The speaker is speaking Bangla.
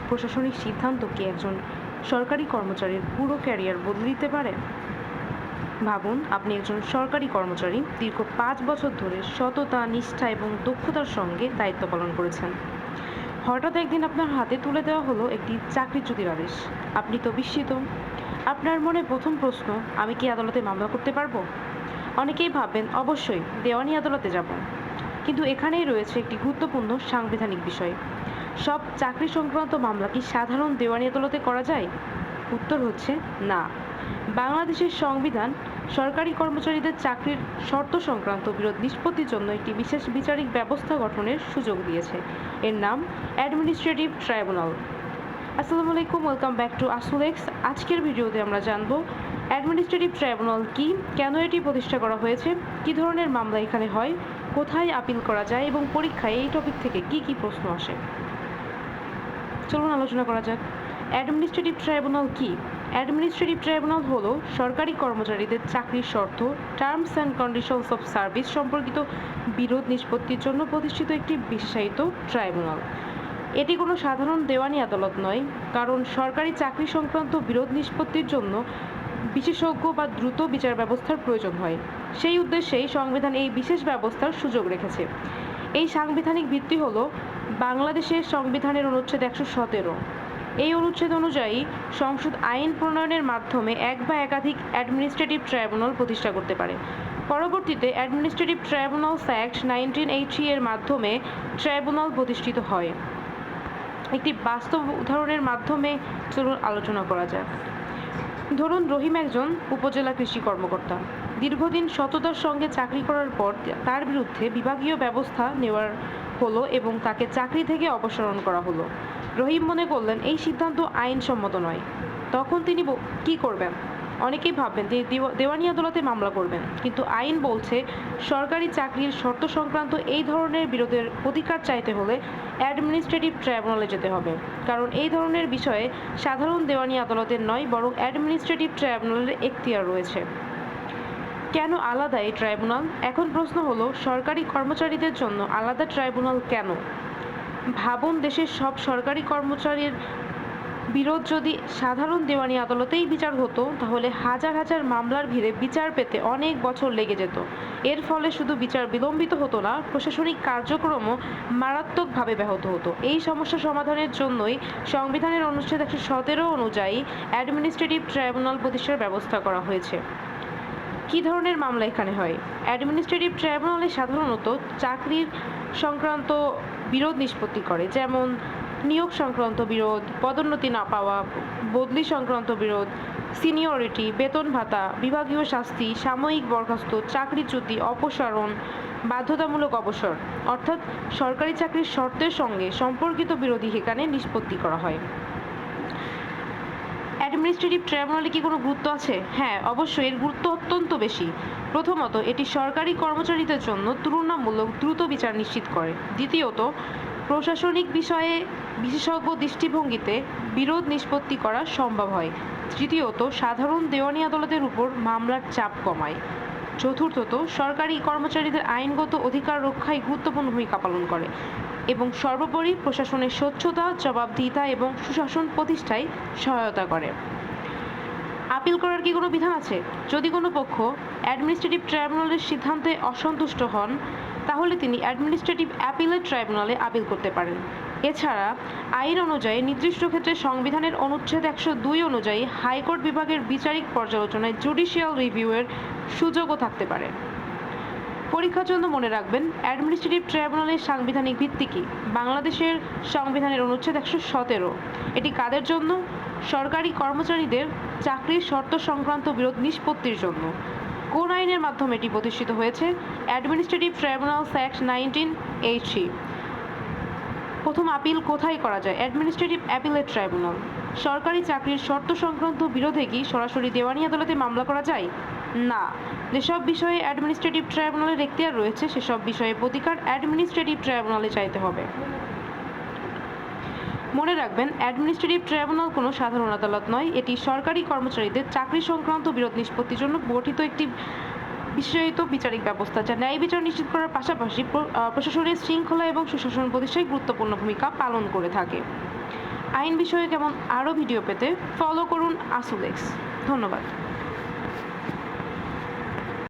প্রশাসনিক সিদ্ধান্ত কি একজন সরকারি কর্মচারীর পুরো ক্যারিয়ার বদলে দিতে পারে? ভাবুন, আপনি একজন সরকারি কর্মচারী, দীর্ঘ 5 বছর ধরে সততা, নিষ্ঠা এবং দক্ষতার সঙ্গে দায়িত্ব পালন করেছেন। হঠাৎ একদিন আপনার হাতে তুলে দেওয়া হলো একটি চাকরিচ্যুতির আদেশ। আপনি তো বিস্মিত। আপনার মনে প্রথম প্রশ্ন, আমি কি আদালতে মামলা করতে পারবো? অনেকেই ভাববেন, অবশ্যই দেওয়ানি আদালতে যাব। কিন্তু এখানেই রয়েছে একটি গুরুত্বপূর্ণ সাংবিধানিক বিষয়। সব চাকরি সংক্রান্ত মামলা কি সাধারণ দেওয়ানি আদালতে করা যায়? উত্তর হচ্ছে না। বাংলাদেশের সংবিধান সরকারি কর্মচারীদের চাকরির শর্ত সংক্রান্ত বিরোধ নিষ্পত্তির জন্য একটি বিশেষ বিচারিক ব্যবস্থা গঠনের সুযোগ দিয়েছে। এর নাম অ্যাডমিনিস্ট্রেটিভ ট্রাইব্যুনাল। আসসালামু আলাইকুম, ওয়েলকাম ব্যাক টু আসুলেক্স। আজকের ভিডিওতে আমরা জানব অ্যাডমিনিস্ট্রেটিভ ট্রাইব্যুনাল কি, কেন এটি প্রতিষ্ঠা করা হয়েছে, কী ধরনের মামলা এখানে হয়, কোথায় আপিল করা যায় এবং পরীক্ষায় এই টপিক থেকে কি কি প্রশ্ন আসে। চলুন আলোচনা করা যাক। অ্যাডমিনিস্ট্রেটিভ ট্রাইব্যুনাল কি? অ্যাডমিনিস্ট্রেটিভ ট্রাইব্যুনাল হলো সরকারি কর্মচারীদের চাকরির শর্ত, terms and conditions of service সম্পর্কিত বিরোধ নিষ্পত্তির জন্য প্রতিষ্ঠিত একটি বিশেষায়িত ট্রাইব্যুনাল। এটি কোনো সাধারণ দেওয়ানি আদালত নয়, কারণ সরকারি চাকরি সংক্রান্ত বিরোধ নিষ্পত্তির জন্য বিশেষজ্ঞ বা দ্রুত বিচার ব্যবস্থার প্রয়োজন হয়। সেই উদ্দেশ্যেই সংবিধান এই বিশেষ ব্যবস্থার সুযোগ রেখেছে। এই সাংবিধানিক ভিত্তি হল বাংলাদেশের সংবিধানের অনুচ্ছেদ 117। এই অনুচ্ছেদ অনুযায়ী সংসদ আইন প্রণয়নের মাধ্যমে এক বা একাধিক অ্যাডমিনিস্ট্রেটিভ ট্রাইব্যুনাল প্রতিষ্ঠা করতে পারে। পরবর্তীতে অ্যাডমিনিস্ট্রেটিভ ট্রাইব্যুনালস অ্যাক্ট 1980 এর মাধ্যমে ট্রাইব্যুনাল প্রতিষ্ঠিত হয়। একটি বাস্তব উদাহরণের মাধ্যমে চলুন আলোচনা করা যাক। ধরুন, রহিম একজন উপজেলা কৃষি কর্মকর্তা। দীর্ঘদিন সততার সঙ্গে চাকরি করার পর তার বিরুদ্ধে বিভাগীয় ব্যবস্থা নেওয়ার হলো এবং তাকে চাকরি থেকে অপসারণ করা হলো। রহিম মনে করলেন এই সিদ্ধান্ত আইনসম্মত নয়। তখন তিনি কি করবেন? অনেকেই ভাববেন তিনি দেওয়ানি আদালতে মামলা করবেন, কিন্তু আইন বলছে সরকারি চাকরির শর্ত সংক্রান্ত এই ধরনের বিরোধের প্রতিকার চাইতে হলে অ্যাডমিনিস্ট্রেটিভ ট্রাইব্যুনালে যেতে হবে, কারণ এই ধরনের বিষয়ে সাধারণ দেওয়ানি আদালতের নয়, বরং অ্যাডমিনিস্ট্রেটিভ ট্রাইব্যুনালের এখতিয়ার রয়েছে। কেন আলাদা এই ট্রাইব্যুনাল? এখন প্রশ্ন হলো, সরকারি কর্মচারীদের জন্য আলাদা ট্রাইব্যুনাল কেন? ভাবুন, দেশের সব সরকারি কর্মচারীর বিরোধ যদি সাধারণ দেওয়ানি আদালতেই বিচার হতো, তাহলে হাজার হাজার মামলার ভিড়ে বিচার পেতে অনেক বছর লেগে যেত। এর ফলে শুধু বিচার বিলম্বিত হতো না, প্রশাসনিক কার্যক্রমও মারাত্মকভাবে ব্যাহত হতো। এই সমস্যা সমাধানের জন্যই সংবিধানের অনুচ্ছেদ 117 অনুযায়ী অ্যাডমিনিস্ট্রেটিভ ট্রাইব্যুনাল প্রতিষ্ঠার ব্যবস্থা করা হয়েছে। কী ধরনের মামলা এখানে হয়? অ্যাডমিনিস্ট্রেটিভ ট্রাইব্যুনালে সাধারণত চাকরির সংক্রান্ত বিরোধ নিষ্পত্তি করে, যেমন নিয়োগ সংক্রান্ত বিরোধ, পদোন্নতি না পাওয়া, বদলি সংক্রান্ত বিরোধ, সিনিয়রিটি, বেতন ভাতা, বিভাগীয় শাস্তি, সাময়িক বরখাস্ত, চাকরিচ্যুতি, অপসারণ, বাধ্যতামূলক অবসর, অর্থাৎ সরকারি চাকরির শর্তের সঙ্গে সম্পর্কিত বিরোধী এখানে নিষ্পত্তি করা হয়। অ্যাডমিনিস্ট্রেটিভ ট্রাইব্যুনালে কি কোনো গুরুত্ব আছে? হ্যাঁ, অবশ্যই এর গুরুত্ব অত্যন্ত বেশি। প্রথমত, এটি সরকারি কর্মচারীদের জন্য তুলনামূলক দ্রুত বিচার নিশ্চিত করে। দ্বিতীয়ত, প্রশাসনিক বিষয়ে বিশেষজ্ঞ দৃষ্টিভঙ্গিতে বিরোধ নিষ্পত্তি করা সম্ভব হয়। তৃতীয়ত, সাধারণ দেওয়ানি আদালতের উপর মামলার চাপ কমায়। চতুর্থত, সরকারি কর্মচারীদের আইনগত অধিকার রক্ষায় গুরুত্বপূর্ণ ভূমিকা পালন করে। এবং সর্বোপরি, প্রশাসনের স্বচ্ছতা, জবাবদিহিতা এবং সুশাসন প্রতিষ্ঠায় সহায়তা করে। আপিল করার কি কোনো বিধান আছে? যদি কোনো পক্ষ অ্যাডমিনিস্ট্রেটিভ ট্রাইব্যুনালের সিদ্ধান্তে অসন্তুষ্ট হন, তাহলে তিনি অ্যাডমিনিস্ট্রেটিভ অ্যাপিলেট ট্রাইব্যুনালে আপিল করতে পারেন। এছাড়া আইন অনুযায়ী নির্দিষ্ট ক্ষেত্রে সংবিধানের অনুচ্ছেদ 102 অনুযায়ী হাইকোর্ট বিভাগের বিচারিক পর্যালোচনায় জুডিশিয়াল রিভিউয়ের সুযোগও থাকতে পারে। পরীক্ষার জন্য মনে রাখবেন, অ্যাডমিনিস্ট্রেটিভ ট্রাইব্যুনালের সাংবিধানিক ভিত্তি কি? বাংলাদেশের সংবিধানের অনুচ্ছেদ 117। এটি কাদের জন্য? সরকারি কর্মচারীদের চাকরির শর্ত সংক্রান্ত বিরোধ নিষ্পত্তির জন্য। কোন আইনের মাধ্যমে এটি প্রতিষ্ঠিত হয়েছে? Administrative tribunals act 1980। প্রথম আপিল কোথায় করা যায়? Administrative appellate tribunal. সরকারি চাকরির শর্ত সংক্রান্ত বিরোধে কি সরাসরি দেওয়ানি আদালতে মামলা করা যায়? না। যেসব বিষয়ে অ্যাডমিনিস্ট্রেটিভ ট্রাইব্যুনালের এখতিয়ার রয়েছে, সেসব বিষয়ে প্রতিকার অ্যাডমিনিস্ট্রেটিভ ট্রাইব্যুনালে চাইতে হবে। মনে রাখবেন, অ্যাডমিনিস্ট্রেটিভ ট্রাইব্যুনাল কোনো সাধারণ আদালত নয়। এটি সরকারি কর্মচারীদের চাকরি সংক্রান্ত বিরোধ নিষ্পত্তির জন্য গঠিত একটি বিশেষায়িত বিচারিক ব্যবস্থা, যা ন্যায় বিচার নিশ্চিত করার পাশাপাশি প্রশাসনের শৃঙ্খলা এবং সুশাসন প্রতিষ্ঠায় গুরুত্বপূর্ণ ভূমিকা পালন করে থাকে। আইন বিষয়ে কেমন আরও ভিডিও পেতে ফলো করুন আসুলেক্স। ধন্যবাদ।